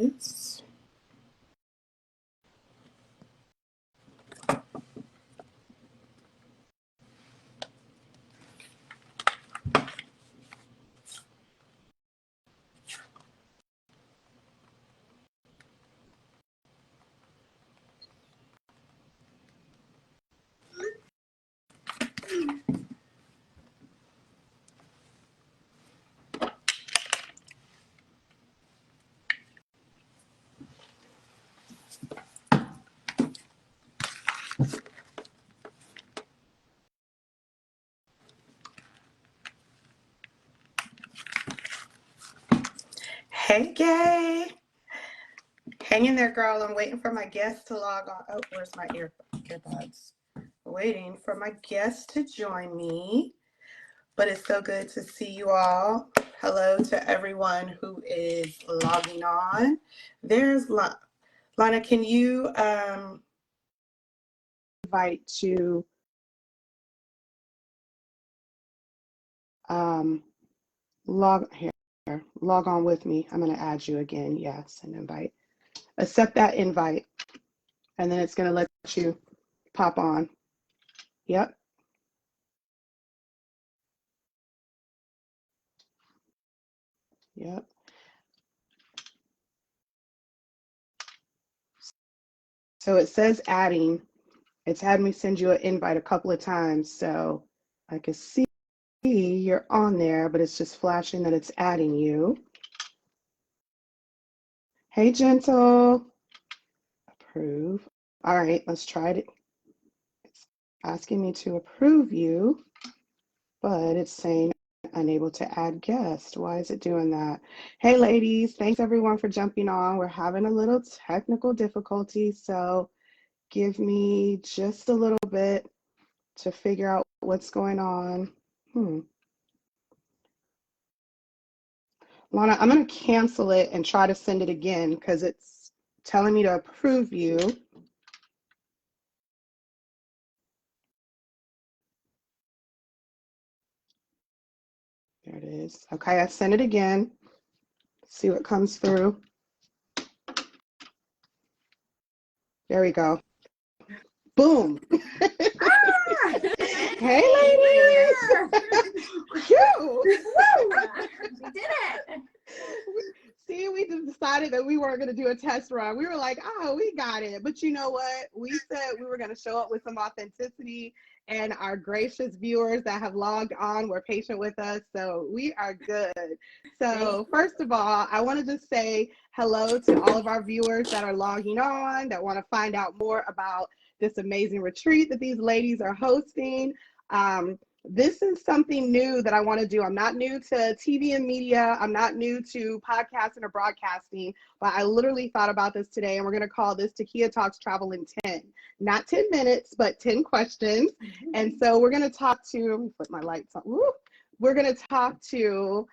is. Hey, Gay. Hang in there, girl. I'm waiting for my guest to log on. Oh, where's my earbuds? Waiting for my guest to join me. But it's so good to see you all. Hello to everyone who is logging on. There's Lana. Can you invite to log on with me? I'm going to add you again. Yes, an invite. Accept that invite, and then it's going to let you pop on. Yep. Yep. So it says adding. It's had me send you an invite a couple of times, so I can see you're on there, but it's just flashing that it's adding you. Hey, Gentle. Approve. All right, let's try it. It's asking me to approve you, but it's saying unable to add guest. Why is it doing that? Hey, ladies, thanks everyone for jumping on. We're having a little technical difficulty, so give me just a little bit to figure out what's going on. Lana, I'm going to cancel it and try to send it again because it's telling me to approve you. There it is. Okay, I sent it again. See what comes through. There we go. Boom. Hey, ladies. Phew. We did it. See, we just decided that we weren't going to do a test run. We were like, oh, we got it. But you know what? We said we were going to show up with some authenticity, and our gracious viewers that have logged on were patient with us. So we are good. So first of all, I want to just say hello to all of our viewers that are logging on, that want to find out more about this amazing retreat that these ladies are hosting. This is something new that I want to do. I'm not new to TV and media. I'm not new to podcasting or broadcasting, but I literally thought about this today, and we're going to call this Takia Talks Travel in 10. Not 10 minutes, but 10 questions. And so we're going to talk to, let me flip my lights on. Woo. We're going to talk to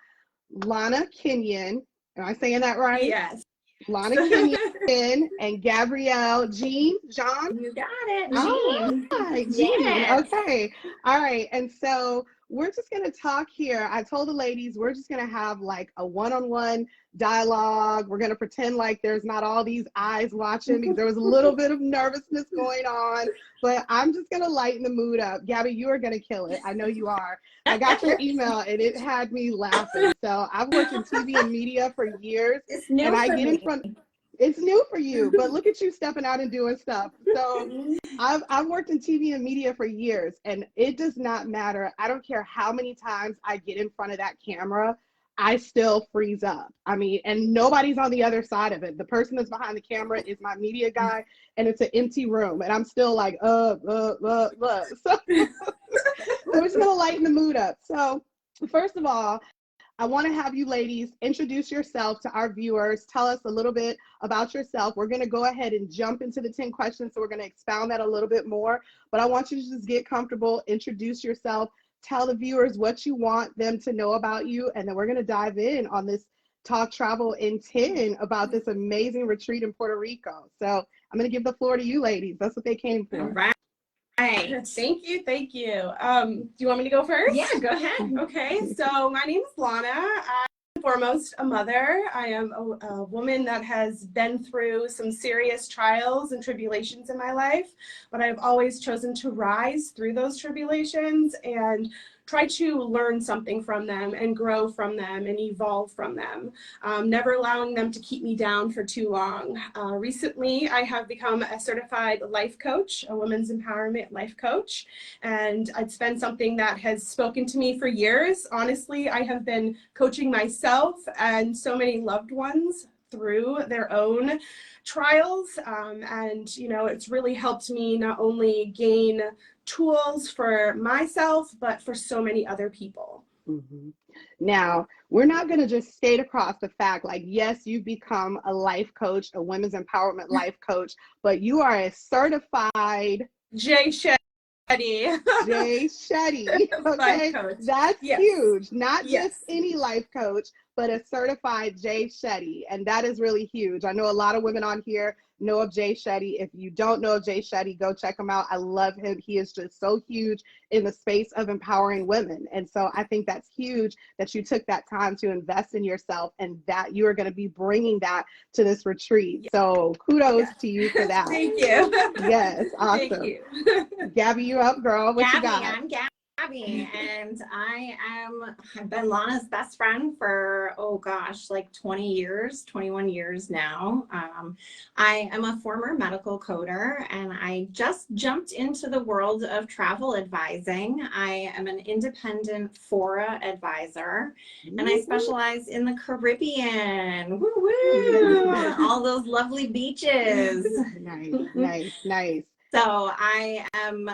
Lana Kenyon. Am I saying that right? Yes. Lana Kenyon and Gabrielle Jean. You got it. Jean. Jean. Yes. Okay. All right. And so we're just going to talk here. I told the ladies we're just going to have like a one-on-one dialogue. We're going to pretend like there's not all these eyes watching because there was a little bit of nervousness going on, but I'm just going to lighten the mood up. Gabi, you are going to kill it. I know you are. I got your email and it had me laughing. So I've worked in TV and media for years. It's new and I for get me. in front. It's new for you, but look at you stepping out and doing stuff. So I've worked in TV and media for years, and it does not matter. I don't care how many times I get in front of that camera, I still freeze up. I mean, and nobody's on the other side of it. The person that's behind the camera is my media guy, and it's an empty room, and I'm still like, So I'm just gonna lighten the mood up. So first of all, I want to have you ladies introduce yourself to our viewers. Tell us a little bit about yourself. We're going to go ahead and jump into the 10 questions, so we're going to expound that a little bit more. But I want you to just get comfortable, introduce yourself, tell the viewers what you want them to know about you, and then we're going to dive in on this Talk Travel in 10 about this amazing retreat in Puerto Rico. So I'm going to give the floor to you ladies. That's what they came for. All right. Thank you. Do you want me to go first? Yeah, go ahead. Okay, so my name is Lana. I'm foremost a mother. I am a woman that has been through some serious trials and tribulations in my life, but I've always chosen to rise through those tribulations and try to learn something from them and grow from them and evolve from them, never allowing them to keep me down for too long. Recently, I have become a certified life coach, a women's empowerment life coach, and it's been something that has spoken to me for years. Honestly, I have been coaching myself and so many loved ones through their own trials, and you know, it's really helped me not only gain tools for myself, but for so many other people. Mm-hmm. Now, we're not going to just skate across the fact, like, yes, you've become a life coach, a women's empowerment life coach, but you are a certified Jay Shetty. Jay Shetty. Okay, that's huge. Not just any life coach, but a certified Jay Shetty, and that is really huge. I know a lot of women on here know of Jay Shetty. If you don't know of Jay Shetty, go check him out. I love him. He is just so huge in the space of empowering women. And so I think that's huge that you took that time to invest in yourself and that you are going to be bringing that to this retreat. So kudos to you for that. Thank you. Yes, awesome. Thank you. Gabi, you up, girl? What you got? I'm Gabi, and I've been Lana's best friend for, oh gosh, like 20 years, 21 years now. I am a former medical coder, and I just jumped into the world of travel advising. I am an independent FORA advisor, and I specialize in the Caribbean. Woo-woo! All those lovely beaches. Nice, nice, nice. So I am,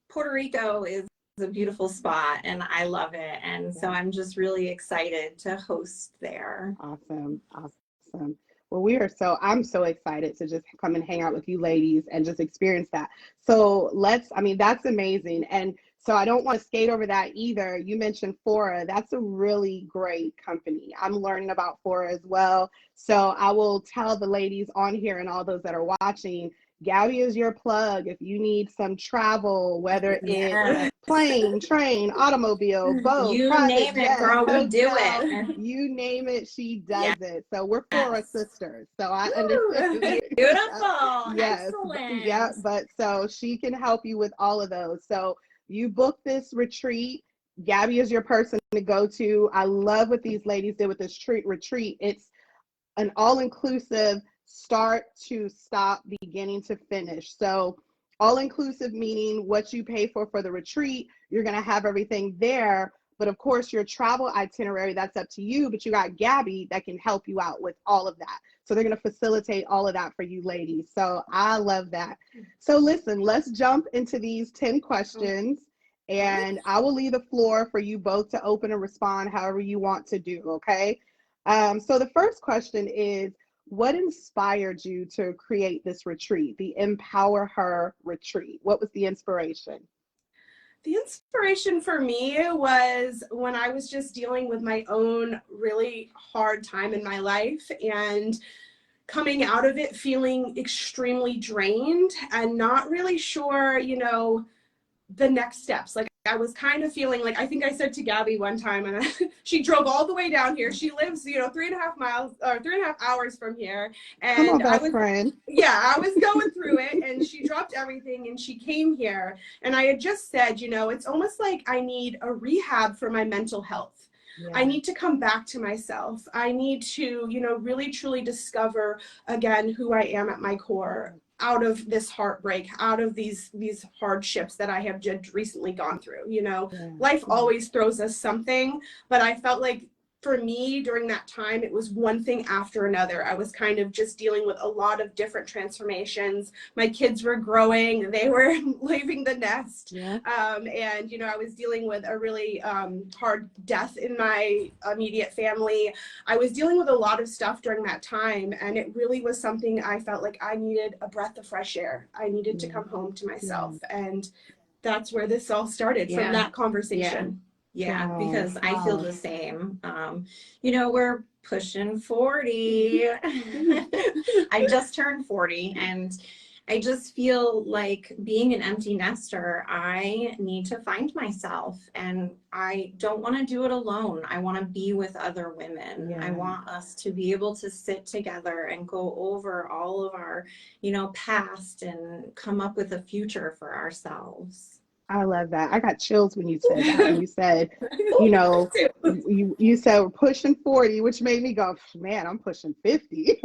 Puerto Rico is a beautiful spot and I love it. And so I'm just really excited to host there. Awesome. Awesome. Well, I'm so excited to just come and hang out with you ladies and just experience that. So that's amazing. And so I don't want to skate over that either. You mentioned Fora. That's a really great company. I'm learning about Fora as well. So I will tell the ladies on here and all those that are watching, Gabi is your plug if you need some travel, whether it's plane, train, automobile, boat, you name it, girl, we do it. You name it, she does it. So we're Fora sisters. So I understand. Beautiful. Yes. Excellent. Yeah, but so she can help you with all of those. So you book this retreat. Gabi is your person to go to. I love what these ladies did with this retreat. It's an all-inclusive start to stop, beginning to finish. So all-inclusive meaning what you pay for the retreat, you're going to have everything there. But of course, your travel itinerary, that's up to you. But you got Gabi that can help you out with all of that. So they're going to facilitate all of that for you ladies. So I love that. So listen, let's jump into these 10 questions. And I will leave the floor for you both to open and respond however you want to do, okay? So the first question is, what inspired you to create this retreat, the EmpowerHER Retreat? What was the inspiration? The inspiration for me was when I was just dealing with my own really hard time in my life and coming out of it feeling extremely drained and not really sure, you know, the next steps. Like I was kind of feeling like, I think I said to Gabi one time, and she drove all the way down here. She lives, 3.5 hours from here. And come on, best friend. Yeah, I was going through it, and she dropped everything and she came here. And I had just said, it's almost like I need a rehab for my mental health. Yeah. I need to come back to myself. I need to, really truly discover again who I am at my core, out of this heartbreak, out of these hardships that I have just recently gone through. Life always throws us something, but I felt like for me during that time, it was one thing after another. I was kind of just dealing with a lot of different transformations. My kids were growing, they were leaving the nest. Yeah. And, I was dealing with a really hard death in my immediate family. I was dealing with a lot of stuff during that time. And it really was something I felt like I needed a breath of fresh air. I needed to come home to myself. Yeah. And that's where this all started, from that conversation. Yeah, because I feel the same. We're pushing 40. I just turned 40, and I just feel like being an empty nester, I need to find myself, and I don't want to do it alone. I want to be with other women. Yeah. I want us to be able to sit together and go over all of our, you know, past and come up with a future for ourselves. I love that. I got chills when you said that. When you said, you know, you said we're pushing 40, which made me go, man, I'm pushing 50.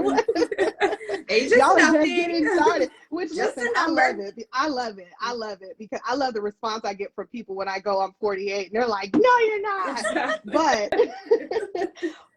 Age is Y'all are nothing. just getting started. Which, Just listen, a I number. love it. I love it. I love it because I love the response I get from people when I go, I'm 48, and they're like, no, you're not. Exactly.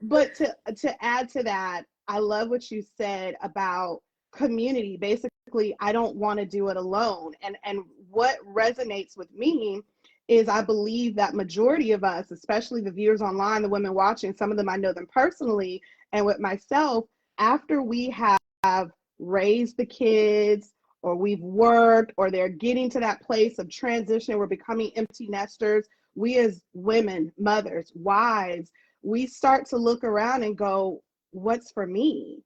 But to add to that, I love what you said about community. Basically, I don't want to do it alone. And what resonates with me is I believe that majority of us, especially the viewers online, the women watching, some of them I know them personally, and with myself, after we have raised the kids, or we've worked, or they're getting to that place of transition, we're becoming empty nesters, we as women, mothers, wives, we start to look around and go, what's for me?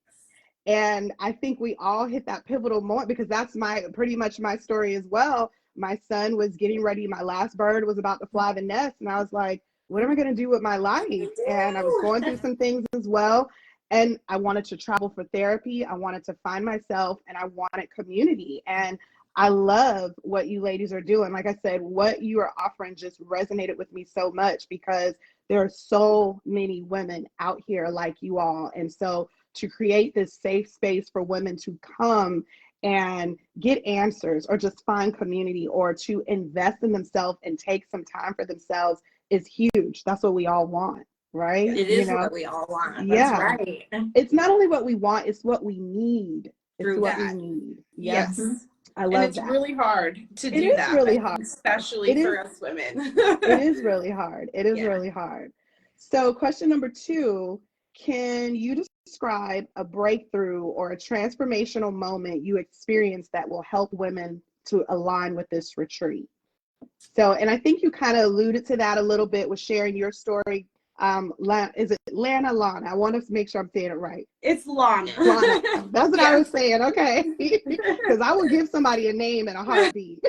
And I think we all hit that pivotal moment, because that's pretty much my story as well. My son was getting ready. My last bird was about to fly the nest. And I was like, what am I going to do with my life? And I was going through some things as well. And I wanted to travel for therapy. I wanted to find myself, and I wanted community. And I love what you ladies are doing. Like I said, what you are offering just resonated with me so much, because there are so many women out here like you all. And so to create this safe space for women to come and get answers, or just find community, or to invest in themselves and take some time for themselves is huge. That's what we all want, right? It is what we all want. That's Yeah. right. It's not only what we want, it's what we need. It's Through what that. we need. Yes. I love And it's that. really hard to It do is that, really I hard. think, especially It for is. us women. It is really hard. It is Yeah. really hard. So question number 2, can you describe a breakthrough or a transformational moment you experienced that will help women to align with this retreat? So, and I think you kind of alluded to that a little bit with sharing your story. Is it Lana? I want to make sure I'm saying it right. It's Lana. Lana. That's what I Yes. was saying. Okay. Because I will give somebody a name in a heartbeat.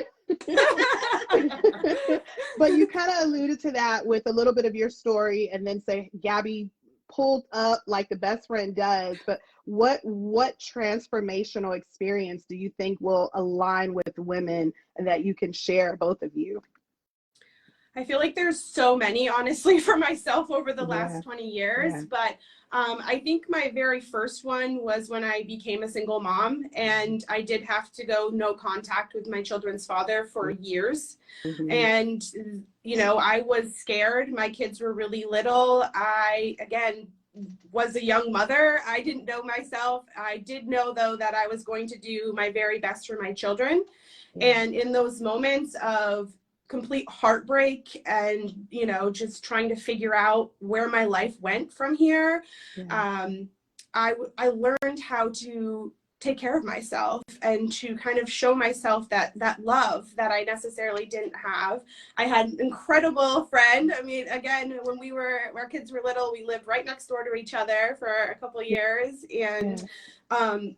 But you kind of alluded to that with a little bit of your story, and then say Gabi pulled up like the best friend does. But what transformational experience do you think will align with women that you can share, both of you? I feel like there's so many, honestly, for myself over the last 20 years. Yeah. But I think my very first one was when I became a single mom, and I did have to go no contact with my children's father for years. Mm-hmm. And, you know, I was scared. My kids were really little. I, again, was a young mother. I didn't know myself. I did know, though, that I was going to do my very best for my children. Yeah. And in those moments of complete heartbreak and, you know, just trying to figure out where my life went from here, I learned how to take care of myself and to kind of show myself that love that I necessarily didn't have. I had an incredible friend. I mean, again, when our kids were little, we lived right next door to each other for a couple of years, and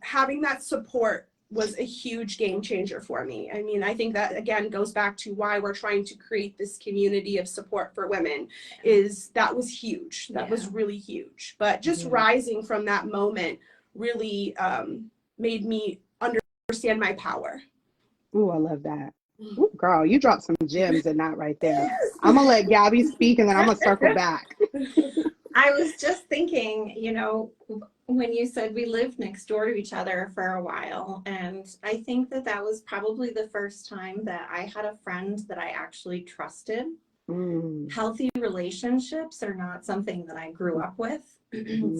having that support was a huge game changer for me. I mean, I think that, again, goes back to why we're trying to create this community of support for women. That was huge. That was really huge. But just rising from that moment really made me understand my power. Ooh, I love that. Ooh, girl, you dropped some gems in that right there. I'm gonna let Gabi speak, and then I'm gonna circle back. I was just thinking, you know, when you said we lived next door to each other for a while, and I think that was probably the first time that I had a friend that I actually trusted. Healthy relationships are not something that I grew up with.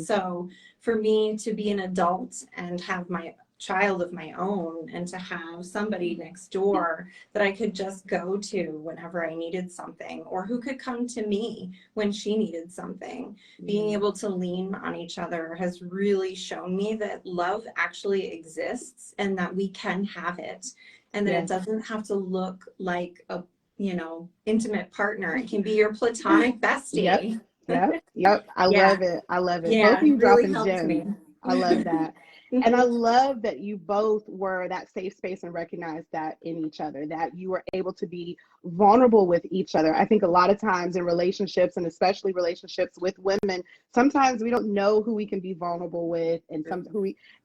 So for me to be an adult and have my child of my own, and to have somebody next door that I could just go to whenever I needed something, or who could come to me when she needed something, being able to lean on each other has really shown me that love actually exists, and that we can have it, and that it doesn't have to look like a, you know, intimate partner. It can be your platonic bestie. Yep. I love it. Yeah, Both of you really dropping helped gems. me. I love that. And I love that you both were that safe space and recognized that in each other, that you were able to be vulnerable with each other. I think a lot of times in relationships, and especially relationships with women, sometimes we don't know who we can be vulnerable with, and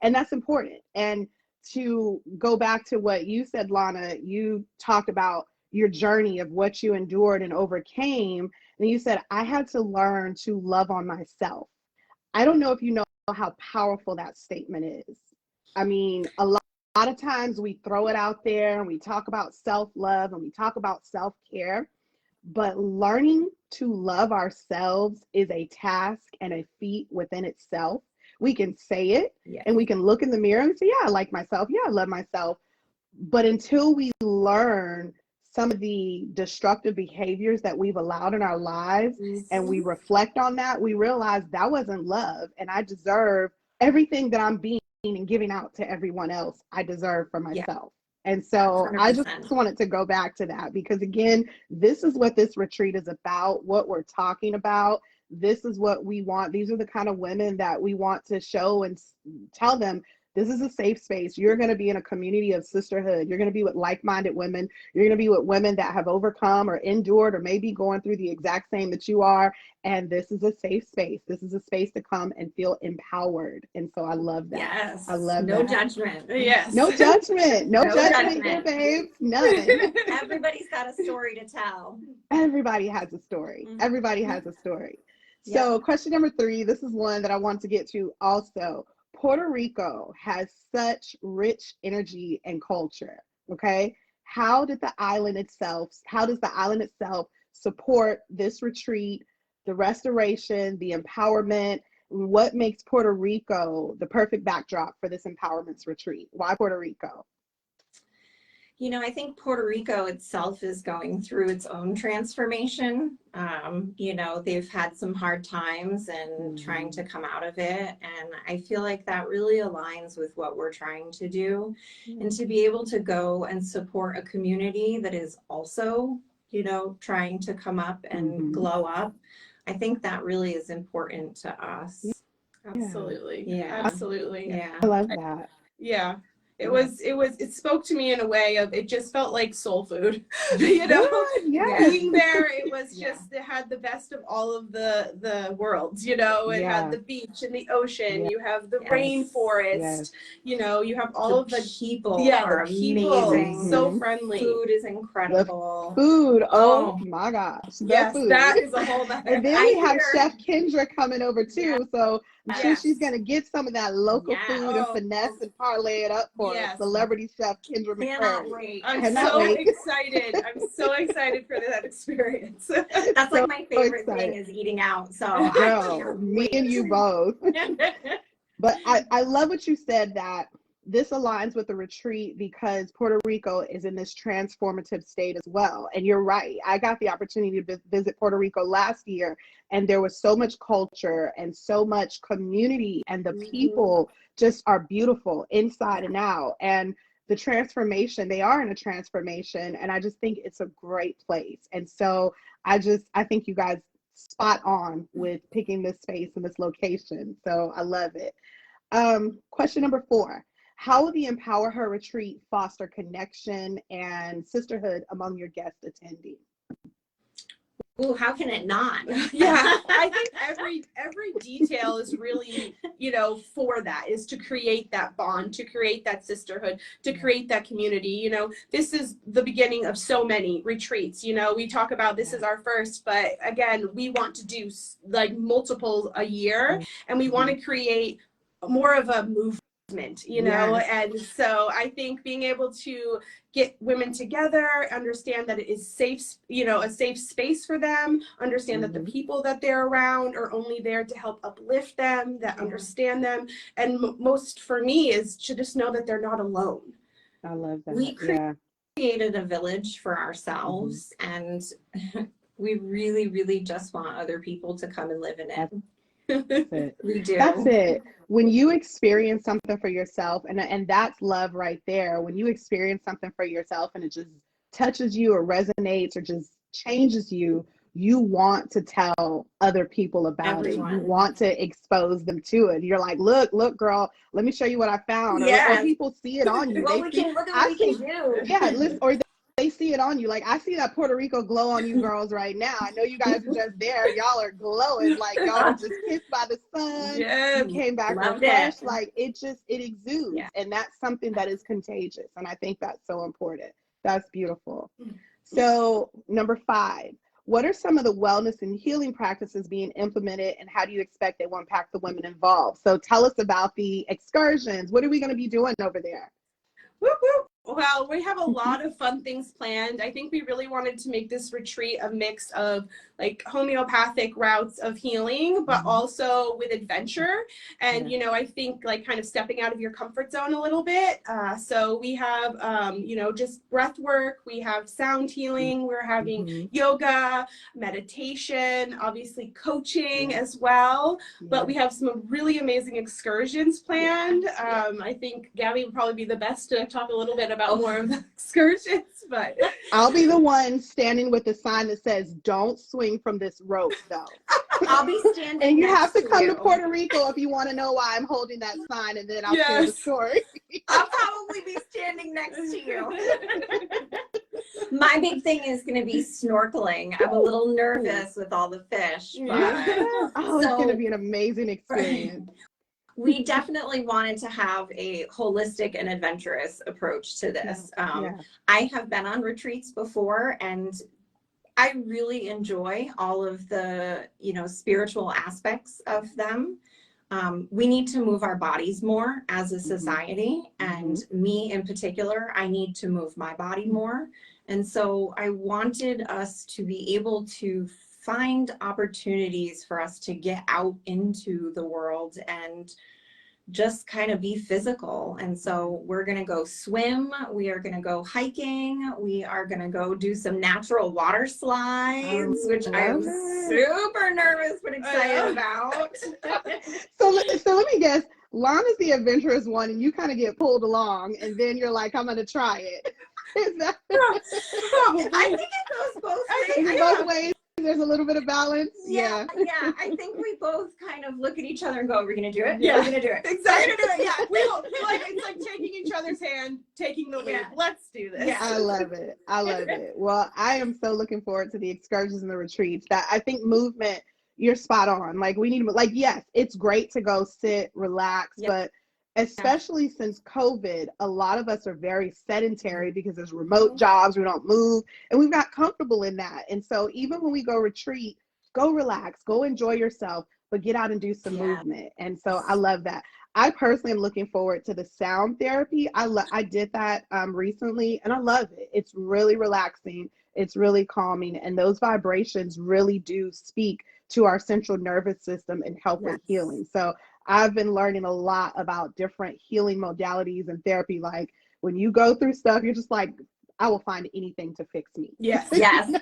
and that's important. And to go back to what you said, Lana, you talked about your journey of what you endured and overcame. And you said, I had to learn to love on myself. I don't know if you know how powerful that statement is. I mean, a lot of times we throw it out there and we talk about self-love and we talk about self-care, but learning to love ourselves is a task and a feat within itself. We can say it, and we can look in the mirror and say, yeah, I like myself. Yeah, I love myself. But until we learn some of the destructive behaviors that we've allowed in our lives, and we reflect on that, we realize that wasn't love, and I deserve everything that I'm being and giving out to everyone else. I deserve for myself. And so 100%. I just wanted to go back to that, because again, this is what this retreat is about, what we're talking about. This is what we want. These are the kind of women that we want to show and tell them, this is a safe space. You're going to be in a community of sisterhood. You're going to be with like-minded women. You're going to be with women that have overcome or endured or maybe going through the exact same that you are. And this is a safe space. This is a space to come and feel empowered. And so I love that. Yes. I love no that. Judgment. Yes. No judgment. No judgment here, babes. None. Everybody's got a story to tell. Everybody has a story. Everybody has a story. So question number 3, this is one that I want to get to also. Puerto Rico has such rich energy and culture, okay? How does the island itself support this retreat, the restoration, the empowerment? What makes Puerto Rico the perfect backdrop for this empowerment retreat? Why Puerto Rico? You know, I think Puerto Rico itself is going through its own transformation. You know, they've had some hard times and trying to come out of it. And I feel like that really aligns with what we're trying to do. And to be able to go and support a community that is also, you know, trying to come up and glow up, I think that really is important to us. Absolutely. Yeah. Absolutely. Yeah. I love that. Yeah. It spoke to me in a way of, it just felt like soul food, you know, being there. It was just, it had the best of all of the worlds, you know, it had the beach and the ocean, you have the rainforest, you know, you have all of the people are amazing. So friendly. Food is incredible. The food, oh my gosh. Yes, food. that is a whole other. And then we have Chef Kendra coming over too, so I'm sure she's going to get some of that local food and finesse and parlay it up for us. Celebrity Chef Kendra McCurry. I'm so excited. I'm so excited for that experience. That's like my favorite thing is eating out. So girl, me and you both. But I love what you said, that this aligns with the retreat because Puerto Rico is in this transformative state as well. And you're right. I got the opportunity to visit Puerto Rico last year, and there was so much culture and so much community, and the people just are beautiful inside and out. And the transformation, they are in a transformation, and I just think it's a great place. And so I think you guys spot on with picking this space and this location. So I love it. Question number 4. How will the EmpowerHER Retreat foster connection and sisterhood among your guest attendees? Ooh, how can it not? Yeah, I think every detail is really, you know, for that, is to create that bond, to create that sisterhood, to create that community. You know, this is the beginning of so many retreats. You know, we talk about this is our first, but again, we want to do like multiple a year, and we want to create more of a movement, you know. And so I think being able to get women together, understand that it is safe, you know, a safe space for them, understand that the people that they're around are only there to help uplift them, that understand them, and most for me is to just know that they're not alone. I love that. We created a village for ourselves, and we really just want other people to come and live in it. That's it. We do. That's it. When you experience something for yourself, and that's love right there. When you experience something for yourself and it just touches you or resonates or just changes you, you want to tell other people about it. You want to expose them to it. You're like, look, girl, let me show you what I found. Or people see it on you. Look at what we can do. Yeah, listen, or they see it on you. Like, I see that Puerto Rico glow on you girls right now. I know you guys are just there. Y'all are glowing. Like, y'all were just kissed by the sun. Yes. You came back refreshed. Like, it exudes. Yeah. And that's something that is contagious. And I think that's so important. That's beautiful. So, number 5, what are some of the wellness and healing practices being implemented, and how do you expect they will impact the women involved? So tell us about the excursions. What are we going to be doing over there? Whoop, whoop. Well, we have a lot of fun things planned. I think we really wanted to make this retreat a mix of like homeopathic routes of healing, but also with adventure. And, you know, I think like kind of stepping out of your comfort zone a little bit. So we have, you know, just breath work. We have sound healing. We're having yoga, meditation, obviously coaching as well. But we have some really amazing excursions planned. I think Gabi would probably be the best to talk a little bit about more of the excursions, but I'll be the one standing with a sign that says, "Don't swing from this rope," though. I'll be standing. And you have to come to Puerto Rico if you want to know why I'm holding that sign, and then I'll share the story. I'll probably be standing next to you. My big thing is going to be snorkeling. I'm a little nervous with all the fish, but it's going to be an amazing experience. We definitely wanted to have a holistic and adventurous approach to this. I have been on retreats before, and I really enjoy all of the, you know, spiritual aspects of them. We need to move our bodies more as a society, and me in particular, I need to move my body more. And so I wanted us to be able to find opportunities for us to get out into the world and just kind of be physical. And so we're going to go swim. We are going to go hiking. We are going to go do some natural water slides, which I'm super nervous but excited about. So let me guess. Lana's the adventurous one, and you kind of get pulled along, and then you're like, I'm going to try it. Is that I think it goes both ways. There's a little bit of balance. Yeah. I think we both kind of look at each other and go, "Are we going to do it? Yeah, we're going to do it. Exactly. We're gonna do it. Yeah, it's like taking each other's hand, taking the lead. Yeah. Let's do this. Yeah. I love it. Well, I am so looking forward to the excursions and the retreats. That I think movement. You're spot on. Like, we need, like, yes, it's great to go sit, relax, but especially since COVID, a lot of us are very sedentary because there's remote jobs, we don't move, and we've got comfortable in that. And so even when we go retreat, go relax, go enjoy yourself, but get out and do some movement. And so I love that. I personally am looking forward to the sound therapy. I did that recently, and I love it. It's really relaxing. It's really calming. And those vibrations really do speak to our central nervous system and help with healing. So I've been learning a lot about different healing modalities and therapy. Like, when you go through stuff, you're just like, I will find anything to fix me. Yes. The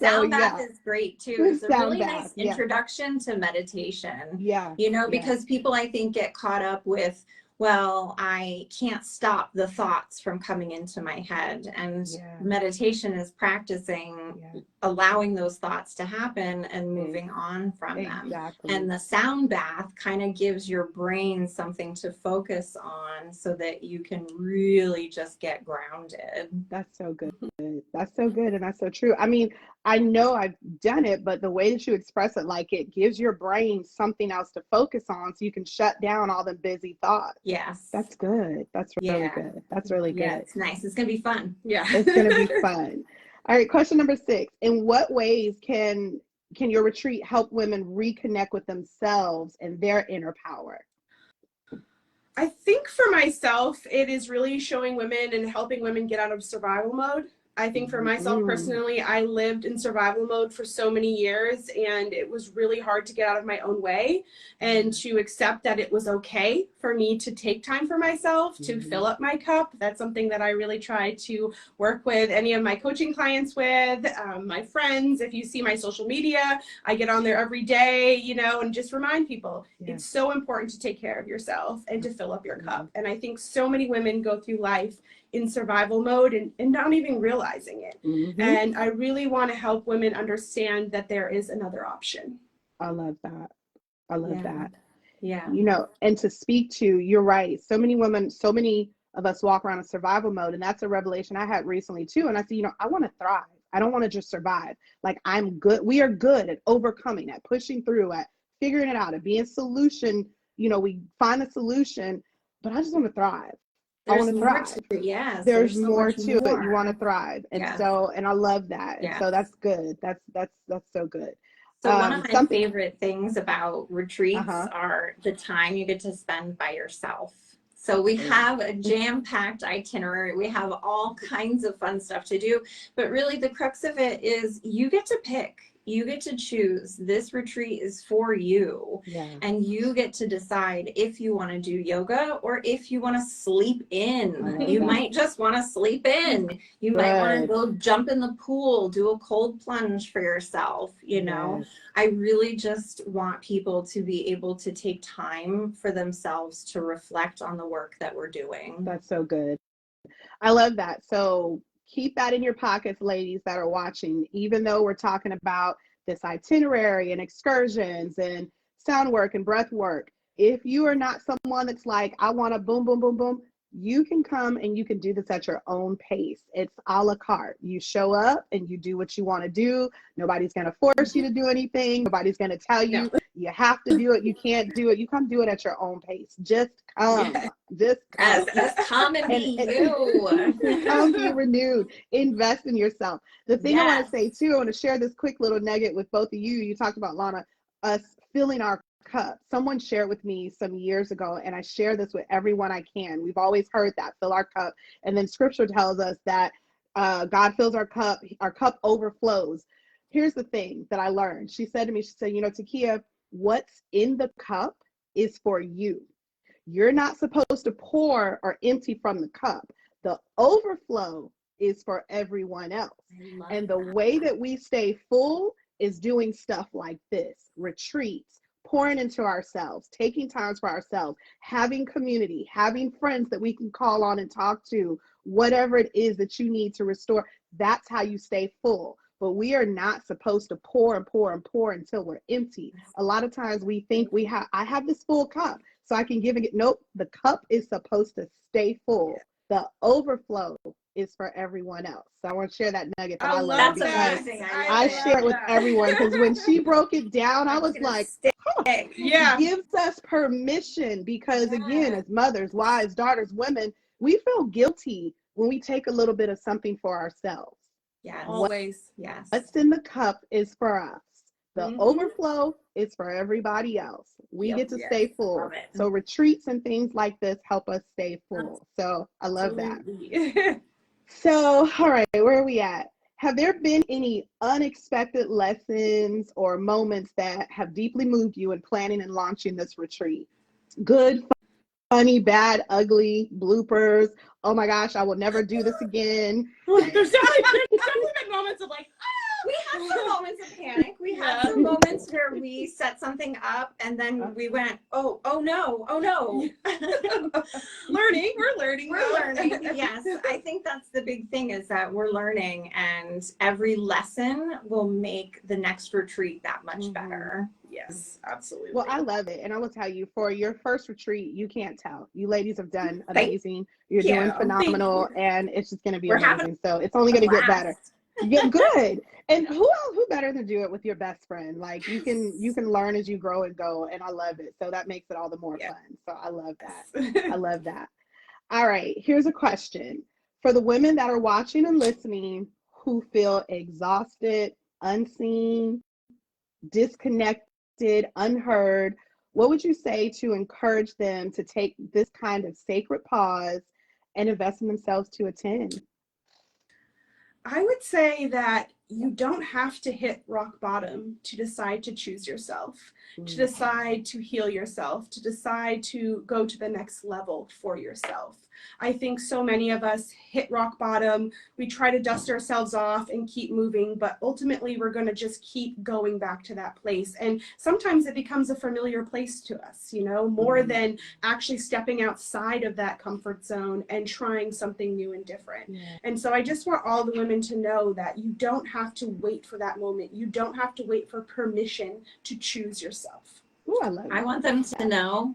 sound bath is great too. It's a really nice introduction to meditation. You know, because people, I think, get caught up with, well, I can't stop the thoughts from coming into my head. And meditation is practicing allowing those thoughts to happen and moving on from them. And the sound bath kind of gives your brain something to focus on so that you can really just get grounded. That's so good. That's so good. And that's so true. I mean, I know I've done it, but the way that you express it, like, it gives your brain something else to focus on so you can shut down all the busy thoughts. Yes. That's good. That's really good. That's really good. Yeah, it's nice. It's going to be fun. Yeah. It's going to be fun. All right. Question number 6. In what ways can your retreat help women reconnect with themselves and their inner power? I think for myself, it is really showing women and helping women get out of survival mode. I think for myself personally, I lived in survival mode for so many years, and it was really hard to get out of my own way and to accept that it was okay for me to take time for myself, to fill up my cup. That's something that I really try to work with any of my coaching clients with, my friends. If you see my social media, I get on there every day, you know, and just remind people it's so important to take care of yourself and to fill up your cup. And I think so many women go through life in survival mode and not even realize realizing it. And I really want to help women understand that there is another option. I love that. I love that. Yeah. You know, and to speak to, you're right. So many women, so many of us walk around in survival mode. And that's a revelation I had recently too. And I said, you know, I want to thrive. I don't want to just survive. Like, I'm good. We are good at overcoming, at pushing through, at figuring it out, at being solution. You know, we find the solution, but I just want to thrive. I want to thrive. There's so more much to more. it. You want to thrive. And so, and I love that. And so that's good. That's so good. So one of my favorite things about retreats are the time you get to spend by yourself. So we have a jam-packed itinerary. We have all kinds of fun stuff to do, but really the crux of it is you get to pick. You get to choose. This retreat is for you. And you get to decide if you want to do yoga or if you want to sleep in. You might just want to sleep in. You might want to go jump in the pool, do a cold plunge for yourself. You know, I really just want people to be able to take time for themselves to reflect on the work that we're doing. That's so good. I love that. So keep that in your pockets, ladies that are watching, even though we're talking about this itinerary and excursions and sound work and breath work. If you are not someone that's like, I want to boom, boom, boom, boom, you can come and you can do this at your own pace. It's a la carte. You show up and you do what you want to do. Nobody's going to force you to do anything. Nobody's going to tell you you have to do it. You can't do it. You come do it at your own pace. Just come. Just come. Come and be you. Come be renewed. Invest in yourself. The thing I want to say too, I want to share this quick little nugget with both of you. You talked about, Lana, us filling our cup. Someone shared with me some years ago, and I share this with everyone I can. We've always heard that, fill our cup. And then scripture tells us that God fills our cup overflows. Here's the thing that I learned. She said to me, she said, you know, Takia, what's in the cup is for you. You're not supposed to pour or empty from the cup. The overflow is for everyone else. And the way that we stay full is doing stuff like this, retreats, pouring into ourselves, taking times for ourselves, having community, having friends that we can call on and talk to, whatever it is that you need to restore. That's how you stay full. But we are not supposed to pour and pour and pour until we're empty. A lot of times we think I have this full cup, so I can give it. Nope, the cup is supposed to stay full. The overflow is for everyone else. So I want to share that nugget that I love, because I share it with everyone, because when she broke it down, I was like, it gives us permission, because again, as mothers, wives, daughters, women, we feel guilty when we take a little bit of something for ourselves. Always. What's in the cup is for us. The overflow is for everybody else. We get to stay full. So retreats and things like this help us stay full. So I love that. So, all right, where are we at? Have there been any unexpected lessons or moments that have deeply moved you in planning and launching this retreat? Good, funny, bad, ugly, bloopers. Oh my gosh, I will never do this again. There's definitely been moments of like, we had some moments of panic. We had some moments where we set something up and then we went, oh no. We're learning. Yes, I think that's the big thing, is that we're learning, and every lesson will make the next retreat that much better. Yes, absolutely. Well, I love it. And I will tell you, for your first retreat, you can't tell. You ladies have done amazing. You're doing phenomenal, and it's just going to be amazing. So it's only going to get better. Yeah, good. And who better than do it with your best friend? Like, you can learn as you grow and go, and I love it. So that makes it all the more fun. So I love that. I love that. All right, here's a question. For the women that are watching and listening who feel exhausted, unseen, disconnected, unheard, what would you say to encourage them to take this kind of sacred pause and invest in themselves to attend? I would say that you don't have to hit rock bottom to decide to choose yourself, to decide to heal yourself, to decide to go to the next level for yourself. I think so many of us hit rock bottom, we try to dust ourselves off and keep moving, but ultimately we're going to just keep going back to that place. And sometimes it becomes a familiar place to us, you know, more than actually stepping outside of that comfort zone and trying something new and different. And so I just want all the women to know that you don't have to wait for that moment. You don't have to wait for permission to choose yourself. Ooh, I love that. I want them to know,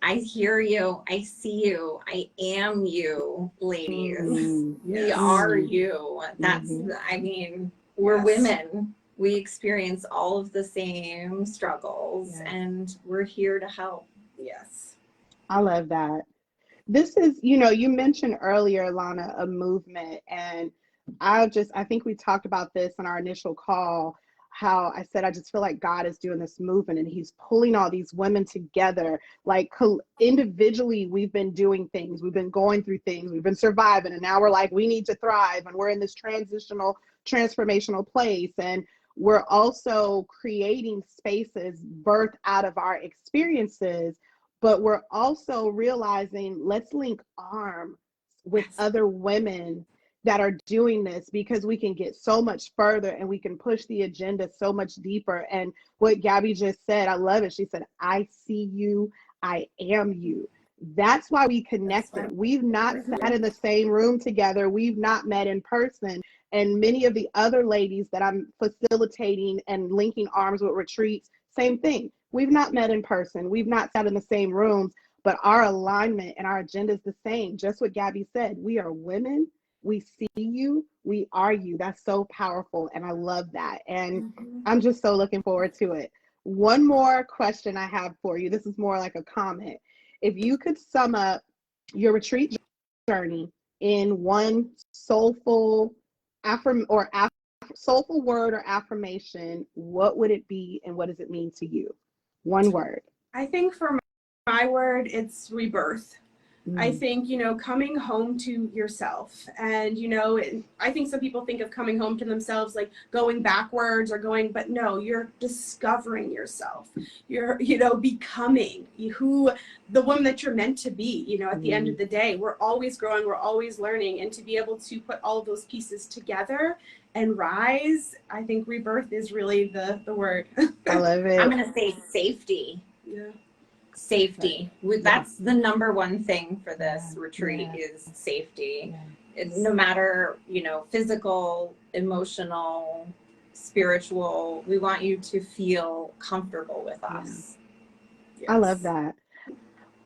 I hear you, I see you, I am you, ladies. We are you. That's, I mean, we're women. We experience all of the same struggles and we're here to help. Yes. I love that. This is, you know, you mentioned earlier, Lana, a movement, and I think we talked about this in our initial call, how I said, I just feel like God is doing this movement and he's pulling all these women together. Like individually, we've been doing things, we've been going through things, we've been surviving, and now we're like, we need to thrive, and we're in this transformational place. And we're also creating spaces birthed out of our experiences, but we're also realizing, let's link arms with other women that are doing this, because we can get so much further and we can push the agenda so much deeper. And what Gabi just said, I love it. She said, I see you, I am you. That's why we connected. We've not sat in the same room together. We've not met in person. And many of the other ladies that I'm facilitating and linking arms with retreats, same thing. We've not met in person. We've not sat in the same rooms, but our alignment and our agenda is the same. Just what Gabi said, we are women. We see you, we are you. That's so powerful. And I love that. And I'm just so looking forward to it. One more question I have for you. This is more like a comment. If you could sum up your retreat journey in one soulful soulful word or affirmation, what would it be and what does it mean to you? One word. I think for my word, it's rebirth. I think, you know, coming home to yourself, and, you know, I think some people think of coming home to themselves like going backwards or going, but no, you're discovering yourself. You're, you know, becoming the woman that you're meant to be, you know, at the end of the day. We're always growing, we're always learning, and to be able to put all of those pieces together and rise, I think rebirth is really the word. I love it. I'm going to say safety. Yeah. Safety. That's the number one thing for this retreat is safety. No matter, you know, physical, emotional, spiritual, we want you to feel comfortable with us. Yes. I love that.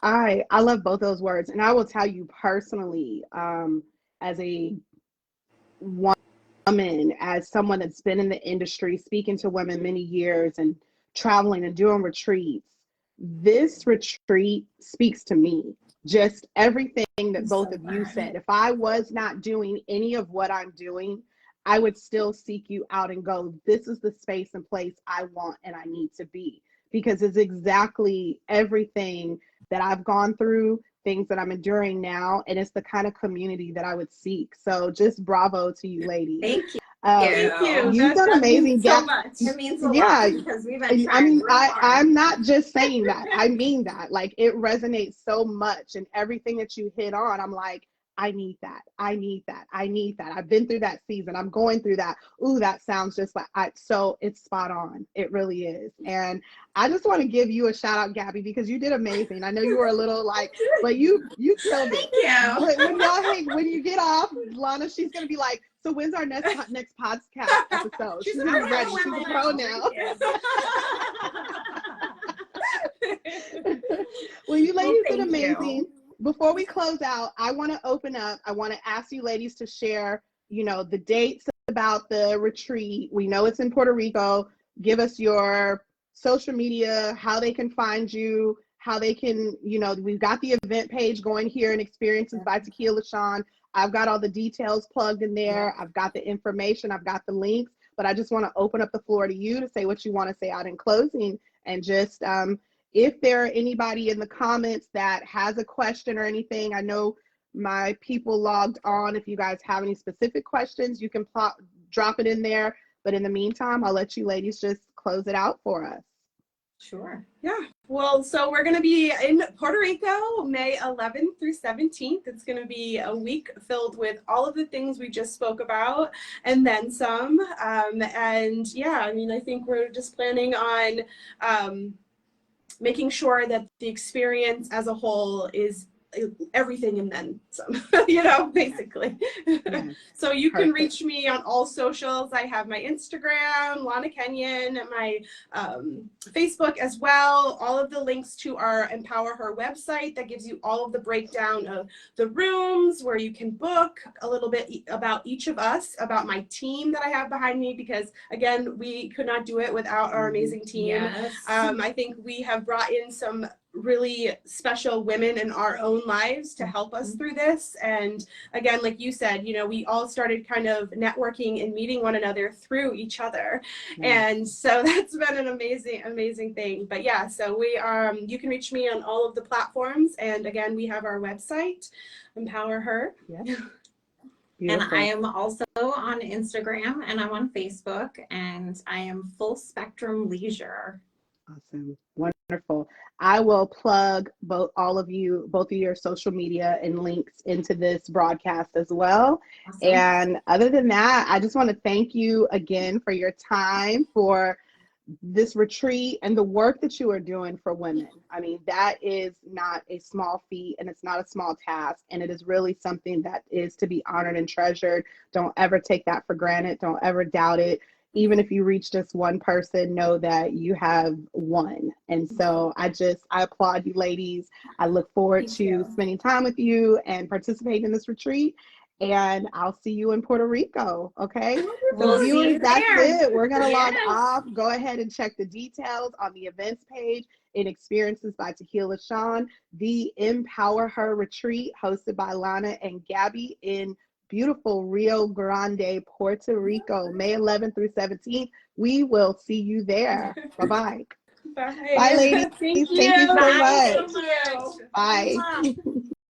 I love both those words. And I will tell you personally, as a woman, as someone that's been in the industry, speaking to women many years and traveling and doing retreats, this retreat speaks to me. Just everything that both of you said. If I was not doing any of what I'm doing, I would still seek you out and go, this is the space and place I want and I need to be, because it's exactly everything that I've gone through, things that I'm enduring now, and it's the kind of community that I would seek. So just bravo to you, ladies. Thank you. Thank you. You've done amazing. So much. It means a lot because we've been trying. I mean, I'm not just saying that. I mean that. Like, it resonates so much, and everything that you hit on, I'm like, I need that. I need that. I need that. I've been through that season. I'm going through that. Ooh, that sounds just like so it's spot on. It really is. And I just want to give you a shout out, Gabi, because you did amazing. I know you were a little like, but you killed it. When you get off, Lana, she's gonna be like, so when's our next podcast episode? She's gonna be ready. She's a pro now. Well, you ladies did amazing. Before we close out, I want to open up. I want to ask you ladies to share, you know, the dates about the retreat. We know it's in Puerto Rico. Give us your social media, how they can find you, how they can, you know, we've got the event page going here in Experiences by Tequila Sean. I've got all the details plugged in there. I've got the information. I've got the links. But I just want to open up the floor to you to say what you want to say out in closing, and just if there are anybody in the comments that has a question or anything, I know my people logged on. If you guys have any specific questions, you can drop it in there. But in the meantime, I'll let you ladies just close it out for us. Sure. Yeah. Well, so we're going to be in Puerto Rico, May 11th through 17th. It's going to be a week filled with all of the things we just spoke about and then some. And yeah, I mean, I think we're just planning on making sure that the experience as a whole is everything and then some, you know, basically. Yes. So you can Perfect. reach me on all socials. I have my Instagram, Lana Kenyon, my Facebook as well. All of the links to our EmpowerHER website that gives you all of the breakdown of the rooms, where you can book, a little bit about each of us, about my team that I have behind me, because again, we could not do it without our amazing team. Yes. I think we have brought in some really special women in our own lives to help us through this. And again, like you said, you know, we all started kind of networking and meeting one another through each other. And so that's been an amazing thing. But yeah, so we are, you can reach me on all of the platforms. And again, we have our website, EmpowerHER. Yeah. And I am also on Instagram and I'm on Facebook, and I am Full Spectrum Leisure. Awesome. Wonderful. I will plug both of your social media and links into this broadcast as well. Awesome. And other than that, I just want to thank you again for your time, for this retreat, and the work that you are doing for women. I mean, that is not a small feat, and it's not a small task, and it is really something that is to be honored and treasured. Don't ever take that for granted. Don't ever doubt it. Even if you reach just one person, know that you have won. And so I applaud you ladies. I look forward to spending time with you and participating in this retreat. And I'll see you in Puerto Rico. Okay. We'll So viewers, see you that's there. it. We're going to log Yes. off. Go ahead and check the details on the events page in Experiences by Tequila Sean, the EmpowerHER Retreat hosted by Lana and Gabi in beautiful Rio Grande, Puerto Rico, May 11th through 17th. We will see you there. Bye-bye. Bye. Bye, ladies. Thank you. Thank you so Bye much. so much. Bye. Mwah.